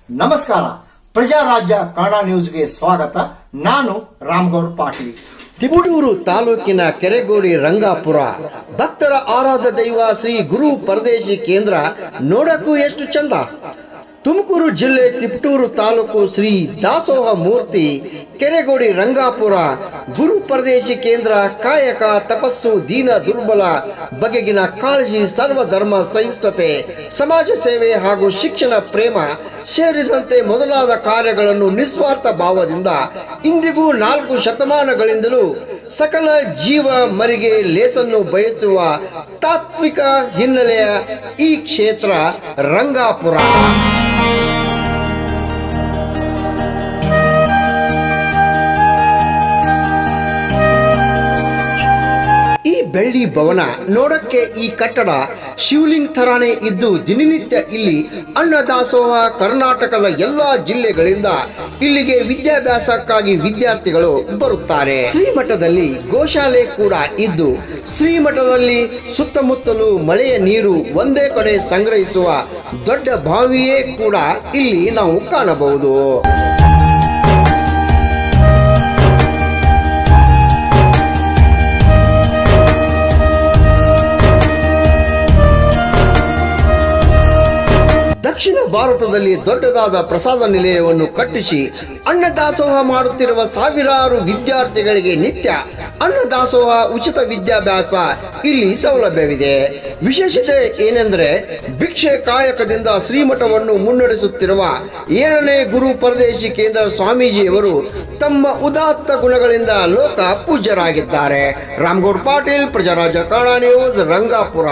ನಮಸ್ಕಾರ. ಪ್ರಜಾರಾಜ್ಯ ಕನ್ನಡ ನ್ಯೂಸ್ಗೆ ಸ್ವಾಗತ. ನಾನು ರಾಮಗೌಡ ಪಾಟೀಲ್. ತಿಪಟೂರು ತಾಲೂಕಿನ ಕೆರೆಗೋಡಿ ರಂಗಾಪುರ ಭಕ್ತರ ಆರಾಧ್ಯ ದೈವ ಶ್ರೀ ಗುರು ಪರದೇಶಿ ಕೇಂದ್ರ ನೋಡಕ್ಕೂ ಎಷ್ಟು ಚಂದ. ತುಮಕೂರು ಜಿಲ್ಲೆ ತಿಪಟೂರು ತಾಲೂಕು ಶ್ರೀ ದಾಸೋಹ ಮೂರ್ತಿ ಕೆರೆಗೋಡಿ ರಂಗಾಪುರ ಗುರು ಪರದೇಶಿ ಕೇಂದ್ರ ಕಾಯಕ ತಪಸ್ಸು ದೀನ ದುರ್ಬಲ ಬಗೆಗಿನ ಕಾಳಜಿ ಸರ್ವಧರ್ಮ ಸಹಿಷ್ಣುತೆ ಸಮಾಜ ಸೇವೆ ಹಾಗೂ ಶಿಕ್ಷಣ ಪ್ರೇಮ ಸೇರಿದಂತೆ ಮೊದಲಾದ ಕಾರ್ಯಗಳನ್ನು ನಿಸ್ವಾರ್ಥ ಭಾವದಿಂದ ಇಂದಿಗೂ 4 ಶತಮಾನಗಳಿಂದಲೂ ಸಕಲ ಜೀವ ಮರಿಗೆ ಲೇಸನ್ನು ಬಯಸುವ ತಾತ್ವಿಕ ಹಿನ್ನೆಲೆಯ ಈ ಕ್ಷೇತ್ರ ರಂಗಾಪುರ. ಈ ಬೆಳ್ಳಿ ಭವನ ನೋಡಕ್ಕೆ ಈ ಕಟ್ಟಡ ಶಿವಲಿಂಗ್ ತರಾನೇ ಇದ್ದು ದಿನನಿತ್ಯ ಇಲ್ಲಿ ಅನ್ನದಾಸೋಹ ಕರ್ನಾಟಕದ ಎಲ್ಲಾ ಜಿಲ್ಲೆಗಳಿಂದ ಇಲ್ಲಿಗೆ ವಿದ್ಯಾಭ್ಯಾಸಕ್ಕಾಗಿ ವಿದ್ಯಾರ್ಥಿಗಳು ಬರುತ್ತಾರೆ. ಶ್ರೀಮಠದಲ್ಲಿ ಗೋಶಾಲೆ ಕೂಡ ಇದ್ದು ಶ್ರೀಮಠದಲ್ಲಿ ಸುತ್ತಮುತ್ತಲೂ ಮಳೆಯ ನೀರು ಒಂದೇ ಕಡೆ ಸಂಗ್ರಹಿಸುವ ದೊಡ್ಡ ಬಾವಿಯೇ ಕೂಡ ಇಲ್ಲಿ ನಾವು ಕಾಣಬಹುದು. ದಕ್ಷಿಣ ಭಾರತದಲ್ಲಿ ದೊಡ್ಡದಾದ ಪ್ರಸಾದ ನಿಲಯವನ್ನು ಕಟ್ಟಿಸಿ ಅನ್ನದಾಸೋಹ ಮಾಡುತ್ತಿರುವ ಸಾವಿರಾರು ವಿದ್ಯಾರ್ಥಿಗಳಿಗೆ ನಿತ್ಯ ಅನ್ನದಾಸೋಹ ಉಚಿತ ವಿದ್ಯಾಭ್ಯಾಸ ಇಲ್ಲಿ ಸೌಲಭ್ಯವಿದೆ. ವಿಶೇಷತೆ ಏನೆಂದರೆ ಭಿಕ್ಷೆ ಕಾಯಕದಿಂದ ಶ್ರೀಮಠವನ್ನು ಮುನ್ನಡೆಸುತ್ತಿರುವ 7ನೇ ಗುರು ಪರದೇಶಿ ಕೇಂದ್ರ ಸ್ವಾಮೀಜಿಯವರು ತಮ್ಮ ಉದಾತ್ತ ಗುಣಗಳಿಂದ ಲೋಕ ಪೂಜ್ಯರಾಗಿದ್ದಾರೆ. ರಾಮಗೌಡ ಪಾಟೀಲ್, ಪ್ರಜಾರಾಜ್ಯ ಕನ್ನಡ ನ್ಯೂಸ್, ರಂಗಾಪುರ.